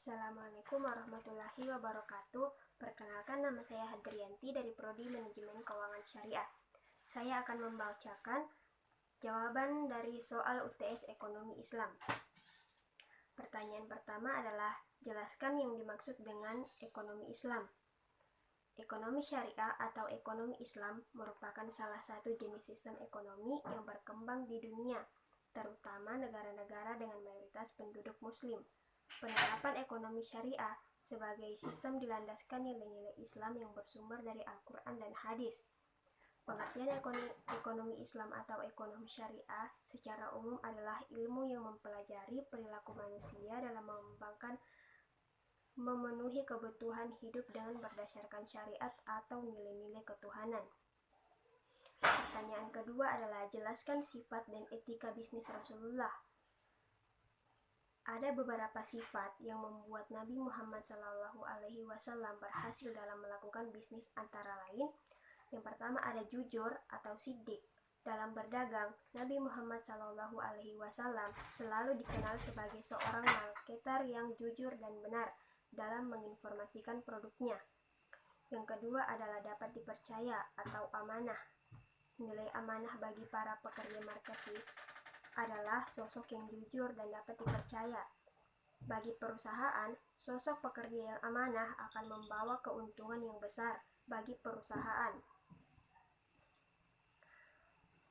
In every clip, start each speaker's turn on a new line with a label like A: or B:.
A: Assalamualaikum warahmatullahi wabarakatuh. Perkenalkan, nama saya Hadrianti dari Prodi Manajemen Keuangan Syariah. Saya akan membacakan jawaban dari soal UTS Ekonomi Islam. Pertanyaan pertama adalah, jelaskan yang dimaksud dengan ekonomi Islam. Ekonomi syariah atau ekonomi Islam merupakan salah satu jenis sistem ekonomi yang berkembang di dunia, terutama negara-negara dengan mayoritas penduduk muslim. Penerapan ekonomi syariah sebagai sistem dilandaskan nilai-nilai Islam yang bersumber dari Al-Quran dan hadis. Pengertian ekonomi Islam atau ekonomi syariah secara umum adalah ilmu yang mempelajari perilaku manusia dalam memenuhi kebutuhan hidup dengan berdasarkan syariat atau nilai-nilai ketuhanan. Pertanyaan kedua adalah, jelaskan sifat dan etika bisnis Rasulullah. Ada beberapa sifat yang membuat Nabi Muhammad SAW berhasil dalam melakukan bisnis, antara lain, yang pertama ada jujur atau siddiq. Dalam berdagang, Nabi Muhammad SAW selalu dikenal sebagai seorang marketer yang jujur dan benar dalam menginformasikan produknya. Yang kedua adalah dapat dipercaya atau amanah. Nilai amanah bagi para pekerja marketing adalah sosok yang jujur dan dapat dipercaya. Bagi perusahaan, sosok pekerja yang amanah akan membawa keuntungan yang besar bagi perusahaan.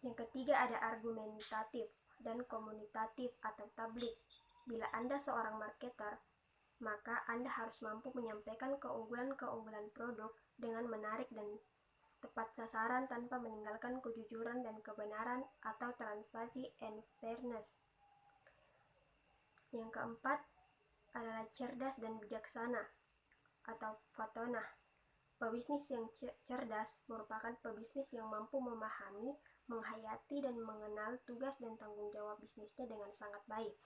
A: Yang ketiga ada argumentatif dan komunikatif atau tablik. Bila Anda seorang marketer, maka Anda harus mampu menyampaikan keunggulan-keunggulan produk dengan menarik dan tepat sasaran tanpa meninggalkan kejujuran dan kebenaran atau transparansi and fairness. Yang keempat adalah cerdas dan bijaksana atau fatonah. Pebisnis yang cerdas merupakan pebisnis yang mampu memahami, menghayati, dan mengenal tugas dan tanggung jawab bisnisnya dengan sangat baik.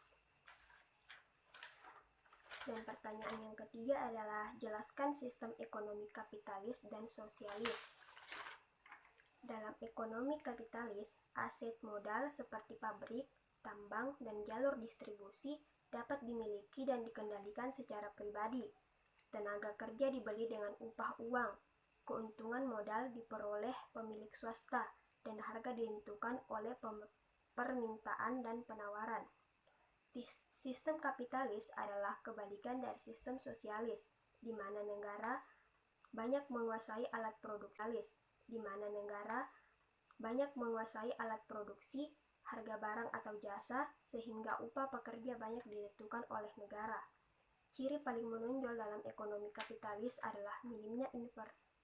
A: Dan pertanyaan yang ketiga adalah, jelaskan sistem ekonomi kapitalis dan sosialis. Dalam ekonomi kapitalis, aset modal seperti pabrik, tambang, dan jalur distribusi dapat dimiliki dan dikendalikan secara pribadi. Tenaga kerja dibeli dengan upah uang, keuntungan modal diperoleh pemilik swasta, dan harga ditentukan oleh permintaan dan penawaran. Sistem kapitalis adalah kebalikan dari sistem sosialis, di mana negara banyak menguasai alat produksi, harga barang atau jasa, sehingga upah pekerja banyak ditentukan oleh negara. Ciri paling menonjol dalam ekonomi kapitalis adalah minimnya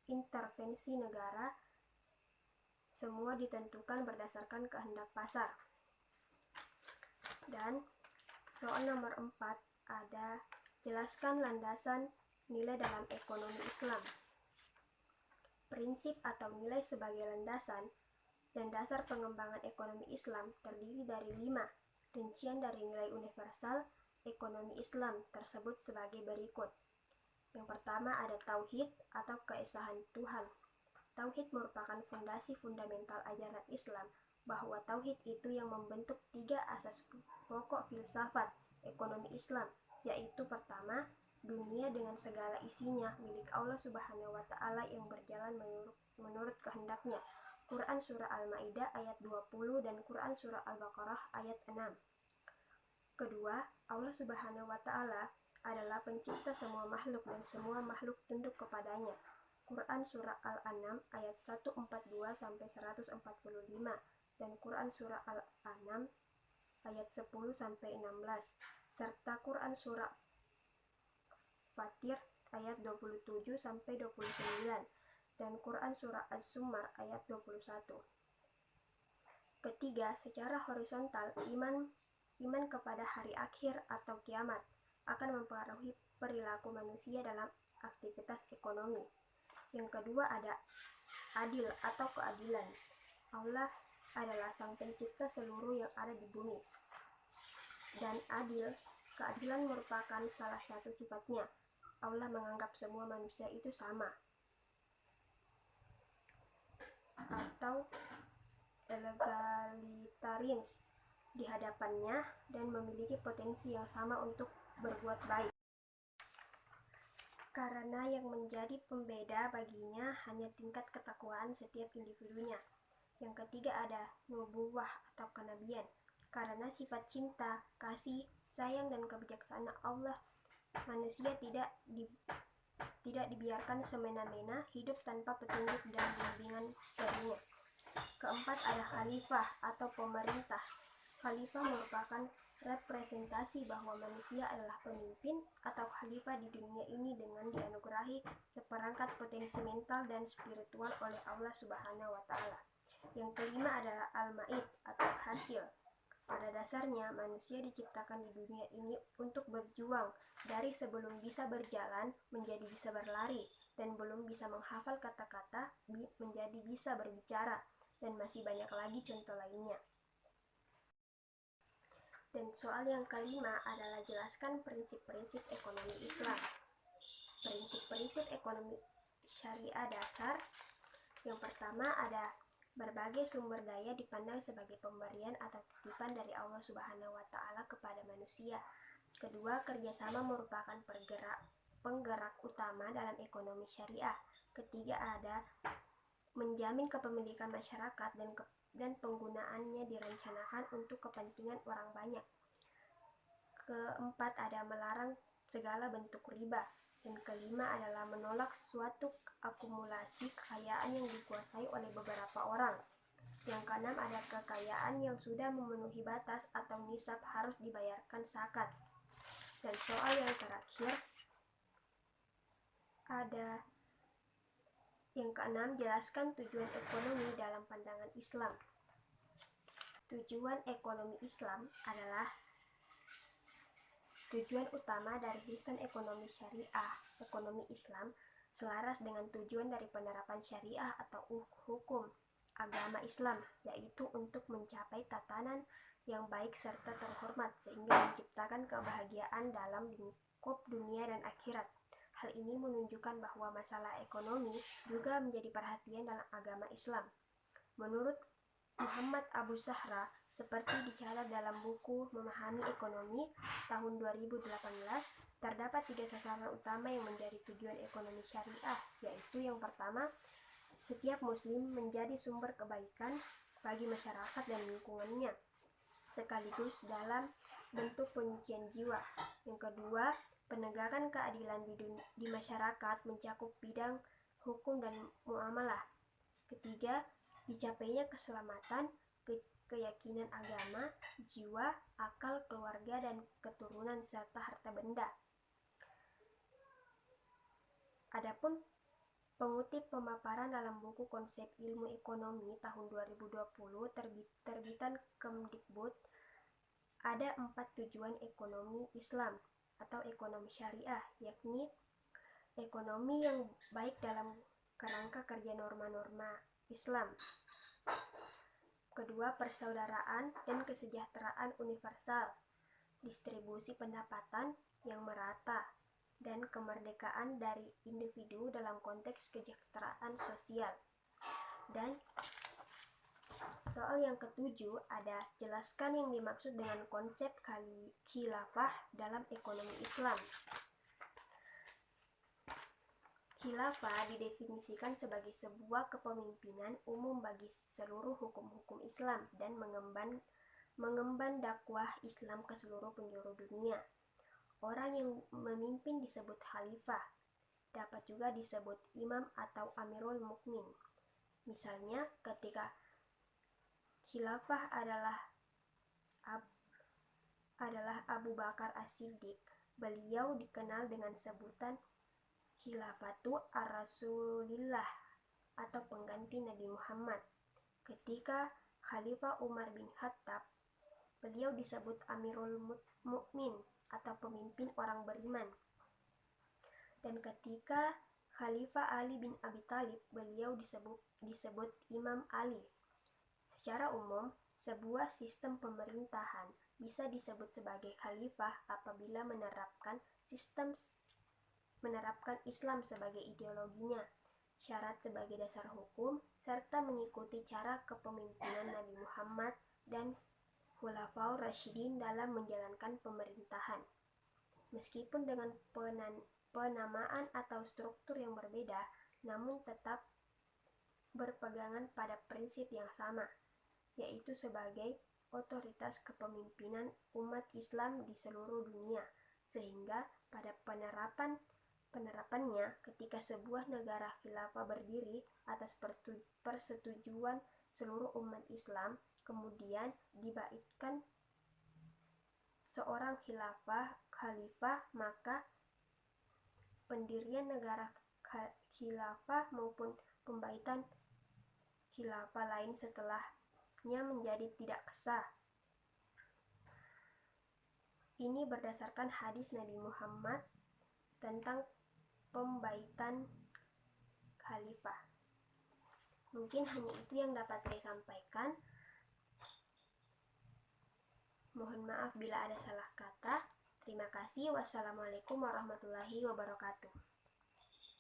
A: intervensi negara. Semua ditentukan berdasarkan kehendak pasar. Dan soal nomor 4 ada, jelaskan landasan nilai dalam ekonomi Islam. Prinsip atau nilai sebagai landasan dan dasar pengembangan ekonomi Islam terdiri dari 5. Rincian dari nilai universal ekonomi Islam tersebut sebagai berikut. Yang pertama ada tauhid atau keesahan Tuhan. Tauhid merupakan fondasi fundamental ajaran Islam, bahwa tauhid itu yang membentuk 3 asas pokok filsafat ekonomi Islam, yaitu pertama, dunia dengan segala isinya milik Allah Subhanahu wa Ta'ala yang berjalan menurut kehendaknya. Quran Surah Al-Ma'idah ayat 20 dan Quran Surah Al-Baqarah ayat 6. Kedua, Allah Subhanahu wa Ta'ala adalah pencipta semua makhluk dan semua makhluk tunduk kepadanya. Quran Surah Al-An'am ayat 142 sampai 145 dan Quran Surah Al-An'am ayat 10 sampai 16 serta Quran Surah Fatir ayat 27 sampai 29 dan Quran Surah Az-Zumar ayat 21. Ketiga, secara horizontal, iman kepada hari akhir atau kiamat akan mempengaruhi perilaku manusia dalam aktivitas ekonomi. Yang kedua ada adil atau keadilan. Allah adalah sang pencipta seluruh yang ada di bumi. Dan keadilan merupakan salah satu sifatnya. Allah menganggap semua manusia itu sama atau egalitarians di hadapannya dan memiliki potensi yang sama untuk berbuat baik. karena yang menjadi pembeda baginya hanya tingkat ketakwaan setiap individunya. Yang ketiga ada nubuwah atau kenabian, karena sifat cinta, kasih, sayang, dan kebijaksanaan Allah, manusia tidak dibiarkan semena-mena hidup tanpa petunjuk dan bimbingan darinya. Keempat ada khalifah atau pemerintah. Khalifah merupakan representasi bahwa manusia adalah pemimpin atau khalifah di dunia ini dengan dianugerahi seperangkat potensi mental dan spiritual oleh Allah Subhanahu wa Ta'ala. Yang kelima adalah al-ma'id atau hasil. Pada dasarnya, manusia diciptakan di dunia ini untuk berjuang dari sebelum bisa berjalan menjadi bisa berlari, dan belum bisa menghafal kata-kata menjadi bisa berbicara, dan masih banyak lagi contoh lainnya. Dan soal yang kelima adalah jelaskan prinsip-prinsip ekonomi Islam. Prinsip-prinsip ekonomi syariah dasar. Yang pertama ada berbagai sumber daya dipandang sebagai pemberian atau titipan dari Allah Subhanahu wa Ta'ala kepada manusia. Kedua, kerjasama merupakan penggerak utama dalam ekonomi syariah. Ketiga, ada menjamin kepemilikan masyarakat dan penggunaannya direncanakan untuk kepentingan orang banyak. Keempat, ada melarang segala bentuk riba. Dan kelima adalah menolak suatu akumulasi kekayaan yang dikuasai oleh beberapa orang. Yang keenam ada kekayaan yang sudah memenuhi batas atau nisab harus dibayarkan zakat. Dan soal yang terakhir ada yang keenam, jelaskan tujuan ekonomi dalam pandangan Islam. Tujuan ekonomi Islam adalah tujuan utama dari sistem ekonomi syariah. Ekonomi Islam selaras dengan tujuan dari penerapan syariah atau hukum agama Islam, yaitu untuk mencapai tatanan yang baik serta terhormat sehingga menciptakan kebahagiaan dalam lingkup dunia dan akhirat. Hal ini menunjukkan bahwa masalah ekonomi juga menjadi perhatian dalam agama Islam. Menurut Muhammad Abu Zahra, seperti dicatat dalam buku Memahami Ekonomi tahun 2018, terdapat 3 sasaran utama yang menjadi tujuan ekonomi syariah, yaitu yang pertama, setiap muslim menjadi sumber kebaikan bagi masyarakat dan lingkungannya, sekaligus dalam bentuk penyucian jiwa. Yang kedua, penegakan keadilan di masyarakat mencakup bidang hukum dan muamalah. Ketiga, dicapainya keselamatan, keyakinan agama, jiwa, akal, keluarga, dan keturunan serta harta benda. Adapun pengutip pemaparan dalam buku Konsep Ilmu Ekonomi tahun 2020 terbitan Kemdikbud, ada 4 tujuan ekonomi Islam atau ekonomi syariah, yakni ekonomi yang baik dalam kerangka kerja norma-norma Islam. Kedua, persaudaraan dan kesejahteraan universal, distribusi pendapatan yang merata, dan kemerdekaan dari individu dalam konteks kesejahteraan sosial. Dan soal yang ketujuh ada jelaskan yang dimaksud dengan konsep khilafah dalam ekonomi Islam. Khilafah didefinisikan sebagai sebuah kepemimpinan umum bagi seluruh hukum-hukum Islam dan mengemban dakwah Islam ke seluruh penjuru dunia. Orang yang memimpin disebut khalifah, dapat juga disebut imam atau amirul mukmin. Misalnya ketika khilafah adalah Abu Bakar As-Siddiq, beliau dikenal dengan sebutan Khilafatu ar-Rasulillah atau pengganti Nabi Muhammad. Ketika Khalifah Umar bin Khattab, beliau disebut Amirul Mukmin atau pemimpin orang beriman. Dan ketika Khalifah Ali bin Abi Thalib, beliau disebut Imam Ali. Secara umum, sebuah sistem pemerintahan bisa disebut sebagai khalifah apabila menerapkan Islam sebagai ideologinya, syarat sebagai dasar hukum, serta mengikuti cara kepemimpinan Nabi Muhammad dan Khulafaur Rasyidin dalam menjalankan pemerintahan. Meskipun dengan penamaan atau struktur yang berbeda, namun tetap berpegangan pada prinsip yang sama, yaitu sebagai otoritas kepemimpinan umat Islam di seluruh dunia, sehingga pada penerapannya ketika sebuah negara khilafah berdiri atas persetujuan seluruh umat Islam, kemudian dibaitkan seorang khalifah, maka pendirian negara khilafah maupun pembaitan khilafah lain setelahnya menjadi tidak sah. Ini berdasarkan hadis Nabi Muhammad tentang pembaitan khalifah. Mungkin hanya itu yang dapat saya sampaikan. Mohon maaf bila ada salah kata. Terima kasih. Wassalamualaikum warahmatullahi wabarakatuh.